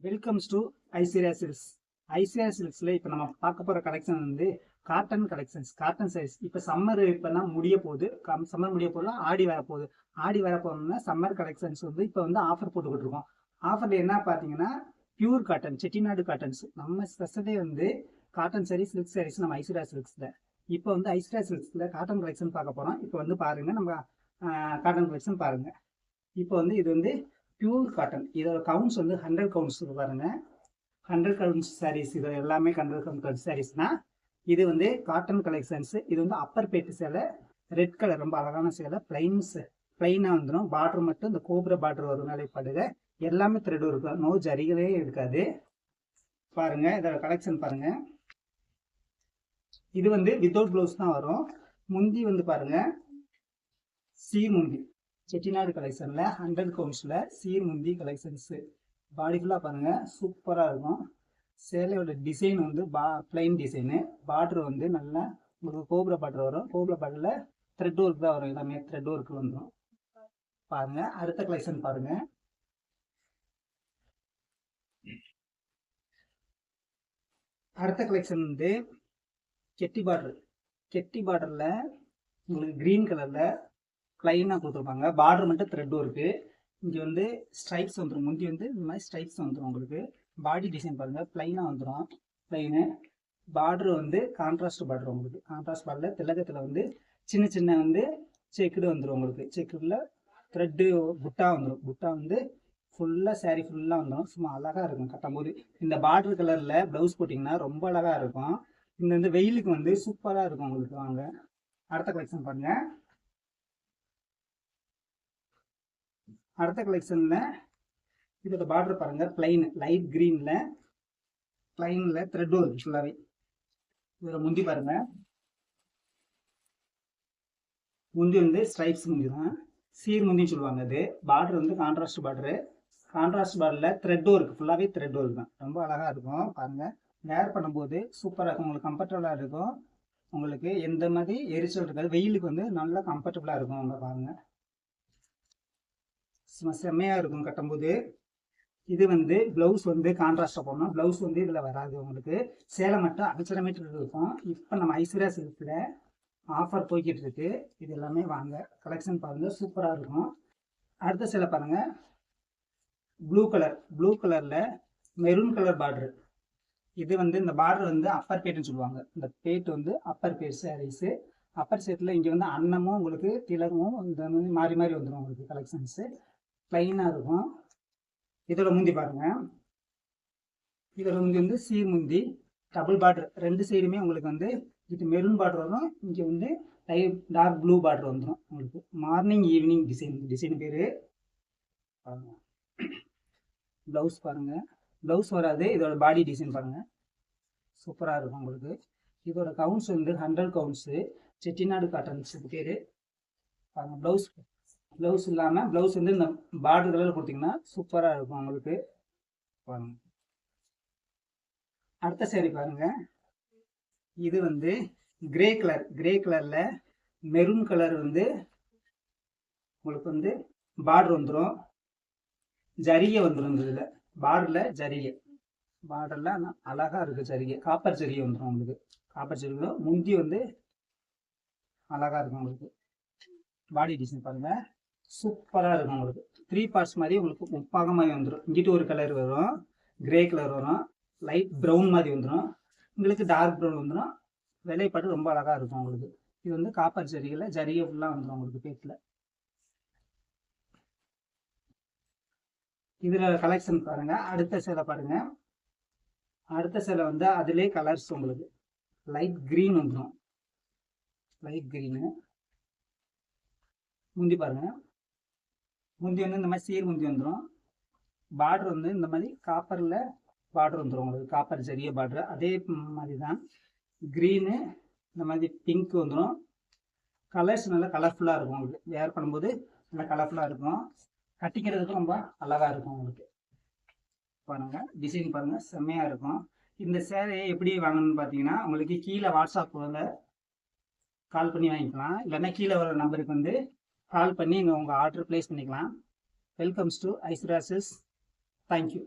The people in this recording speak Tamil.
Welcomes to Aishwarya silks. Aishwarya சில்க்ஸ்ல இப்போ நம்ம பார்க்க போற கலெக்ஷன் வந்து காட்டன் கலெக்ஷன்ஸ், காட்டன் சாரீஸ். இப்போ சம்மர் இப்போதான் முடிய போகுது, சம்மர் முடிய போகுது, ஆடி வரப்போகுது. ஆடி வரப்போகுதுன்னா சம்மர் கலெக்ஷன்ஸ் வந்து இப்போ வந்து ஆஃபர் போட்டுக்கிட்டு இருக்கோம். ஆஃபர்ல என்ன பார்த்தீங்கன்னா பியூர் காட்டன், செட்டிநாடு காட்டன்ஸ். நம்ம ஸ்பெஷலே வந்து காட்டன் சாரீஸ், சில்க் சாரீஸ் நம்ம ஐஸ்வர்யா சில்க்ஸ்ல. இப்போ வந்து ஐஸ்வர்யா சில்க்ஸ்ல காட்டன் கலெக்ஷன் பார்க்க போறோம். இப்போ வந்து பாருங்க, நம்ம காட்டன் கலெக்ஷன் பாருங்க. இப்போ வந்து இது வந்து பியூர் காட்டன். இதோட கவுண்ட்ஸ் வந்து 100 கவுண்ட்ஸ் பாருங்க. 100 கவுண்ட்ஸ் சாரீஸ். இது எல்லாமே 100 கவுண்ட்ஸ் சாரீஸ்னா இது வந்து காட்டன் கலெக்ஷன்ஸ். இது வந்து அப்பர் பேட்டு சேலை, ரெட் கலர், ரொம்ப அழகான சேலை. பிளைனா வந்துடும். பார்டர் மட்டும் இந்த கோபுர பார்டர் வரும் வேலைப்பாடுக. எல்லாமே த்ரெட் இருக்கும், நோ ஜரிகளே இருக்காது. பாருங்க இதோட கலெக்ஷன் பாருங்க. இது வந்து வித்தவுட் ப்ளவுஸ் தான் வரும். முந்தி வந்து பாருங்க சீர் முந்தி, செட்டிநாடு கலெக்ஷன்ல 100 கவுண்ட்ஸ்ல சீர் முந்தி கலெக்ஷன்ஸ். பாடி ஃபுல்லா பாருங்க, சூப்பரா இருக்கும். சேலையோட டிசைன் வந்து பிளைன் டிசைனு. பார்டர் வந்து நல்லா உங்களுக்கு கோபுர பார்டர் வரும். கோபுர பார்டர்ல த்ரெட் ஒர்க் தான் வரும், எல்லாமே த்ரெட் ஒர்க் வந்துடும். பாருங்க அடுத்த கலெக்ஷன் பாருங்க. அடுத்த கலெக்ஷன் வந்து கெட்டி பார்டர். கெட்டி பார்டர்ல உங்களுக்கு கிரீன் கலர்ல பிளைனா கொடுத்துருப்பாங்க. பார்டர் மட்டும் த்ரெட் ஒர்க்கு. இங்கே வந்து ஸ்ட்ரைப்ஸ் வந்துடும். முந்தி வந்து இந்த மாதிரி ஸ்ட்ரைப்ஸ் வந்துடும். உங்களுக்கு பாடி டிசைன் பாருங்க, பிளைனா வந்துடும். பிளைனு பார்டர் வந்து கான்ட்ராஸ்ட் பார்டர். உங்களுக்கு கான்ட்ராஸ்ட் பார்டர்ல திலகத்துல வந்து சின்ன சின்ன வந்து செக்குடு வந்துடும். உங்களுக்கு செக்குடுல த்ரெட்டு புட்டா வந்துடும். புட்டா வந்து ஃபுல்லா சாரி ஃபுல்லா வந்துடும். சும்மா அழகா இருக்கும் கட்டும்போது. இந்த பார்டர் கலர்ல பிளவுஸ் போட்டிங்கன்னா ரொம்ப அழகா இருக்கும். இந்த வந்து வெயிலுக்கு வந்து சூப்பரா இருக்கும் உங்களுக்கு. வாங்க அடுத்த கலெக்ஷன் பாருங்க. அடுத்த கலெக்ஷன்ல இதோட பார்டர் பாருங்க, பிளைன் லைட் கிரீன்ல பிளைன்ல த்ரெட் ஒர்க் ஃபுல்லாவே. இதோட முந்தி பாருங்க, முந்தி வந்து ஸ்ட்ரைப்ஸ் முந்தி தான், சீர் முந்தின்னு சொல்லுவாங்க. அது பார்டர் வந்து கான்ட்ராஸ்ட் பார்டரு. கான்ட்ராஸ்ட் பார்டர்ல த்ரெட் ஒர்க் ஃபுல்லாவே த்ரெட் ஒர்க் தான். ரொம்ப அழகா இருக்கும் பாருங்க. வேர் பண்ணும்போது சூப்பராக இருக்கும், உங்களுக்கு கம்ஃபர்டபுளாக இருக்கும். உங்களுக்கு எந்த மாதிரி எரிச்சல் இருக்காது. வெயிலுக்கு வந்து நல்லா கம்ஃபர்டபுளாக இருக்கும். அவங்க பாருங்க செம்மையா இருக்கும் கட்டும்போது. இது வந்து பிளவுஸ் வந்து கான்ட்ராஸ்டா போடணும். பிளவுஸ் வந்து இதுல வராது உங்களுக்கு. சேலை மட்டும் அடிச்சர மீட்டர் இருக்கும். இப்போ நம்ம ஐஸ்வர்யா சில்க்ஸ்ல ஆஃபர் போய்கிட்டு இருக்கு. இது எல்லாமே வாங்க, கலெக்ஷன் பாருங்க, சூப்பரா இருக்கும். அடுத்த சேலை பாருங்க, ப்ளூ கலர். ப்ளூ கலர்ல மெரூன் கலர் பார்டர். இது வந்து இந்த பார்டர் வந்து அப்பர் பேட்டுன்னு சொல்லுவாங்க. இந்த பேட் வந்து அப்பர் பேட் சாரீஸ். அப்பர் சேட்ல இங்க வந்து அன்னமும் உங்களுக்கு திலகமும் இந்த மாதிரி மாறி மாறி வந்துடும் உங்களுக்கு. கலெக்ஷன்ஸ் பிளைனா இருக்கும். இதோட முந்தி பாருங்க. இதோட முந்தி வந்து சீர் முந்தி, டபுள் பார்டர். ரெண்டு சைடுமே உங்களுக்கு வந்து இது மெரூன் பார்டர் வரும். இங்க வந்து டார்க் ப்ளூ பார்டர் வந்துடும் உங்களுக்கு. மார்னிங் ஈவினிங் டிசைன் பேரு. பிளவுஸ் பாருங்க, பிளவுஸ் வராது. இதோட பாடி டிசைன் பாருங்க, சூப்பரா இருக்கும் உங்களுக்கு. இதோட கவுண்ட்ஸ் வந்து 100 கவுண்ட்ஸ். செட்டிநாடு காட்டன்ஸ் பேரு. பாருங்க பிளவுஸ் இல்லாம பிளவுஸ் வந்து இந்த பார்டர் கலர் கொடுத்தீங்கன்னா சூப்பரா இருக்கும் உங்களுக்கு. பாருங்க அடுத்த சேரீ பாருங்க. இது வந்து கிரே கலர். கிரே கலர்ல மெரூன் கலர் வந்து உங்களுக்கு வந்து பார்டர் வந்துடும். ஜரிகை வந்துடும். இதுல பார்டர்ல ஜரிகை, பார்டர்ல அழகா இருக்கு ஜரிகை. காப்பர் ஜரிகை வந்துடும் உங்களுக்கு. காப்பர் ஜரிகை முந்தி வந்து அழகா இருக்கும் உங்களுக்கு. பாடி டிசைன் பாருங்க, சூப்பரா இருக்கும் உங்களுக்கு. 3 பார்ட்ஸ் மாதிரி உங்களுக்கு முப்பாக மாதிரி வந்துடும். இங்கிட்டு ஒரு கலர் வரும், கிரே கலர் வரும், லைட் ப்ரௌன் மாதிரி வந்துடும், உங்களுக்கு டார்க் ப்ரௌன் வந்துடும். வேலைப்பாடு ரொம்ப அழகா இருக்கும் உங்களுக்கு. இது வந்து காப்பர் ஜரிகைல ஜரிகை ஃபுல்லா வந்துடும் உங்களுக்கு பேட்ல. இதுல கலெக்ஷன் பாருங்க. அடுத்த சேலை பாருங்க. அடுத்த சேலை வந்து அதுலயே கலர்ஸ் உங்களுக்கு லைட் கிரீன் வந்துடும். லைட் கிரீனு முந்தி பாருங்க. முந்தி வந்து இந்த மாதிரி சீர் முந்தி வந்துடும். பார்டர் வந்து இந்த மாதிரி காப்பர்ல பார்டர் வந்துடும் உங்களுக்கு. காப்பர் ஜரிய பார்டர் அதே மாதிரி தான். கிரீனு இந்த மாதிரி பிங்க் வந்துடும். கலர்ஸ் நல்லா கலர்ஃபுல்லாக இருக்கும் உங்களுக்கு. வேர் பண்ணும்போது நல்லா கலர்ஃபுல்லாக இருக்கும். கட்டிக்கிறதுக்கு ரொம்ப அழகா இருக்கும் உங்களுக்கு. பாருங்க டிசைன் பாருங்க, செம்மையா இருக்கும். இந்த சேலையை எப்படி வாங்கணும்னு பார்த்தீங்கன்னா, உங்களுக்கு கீழே வாட்ஸ்அப்பில் கால் பண்ணி வாங்கிக்கலாம். இல்லைன்னா கீழே வர நம்பருக்கு வந்து கால் பண்ணி உங்கள் ஆர்டர் பிளேஸ் பண்ணிக்கலாம். Welcomes to Aishwarya silks. Thank you.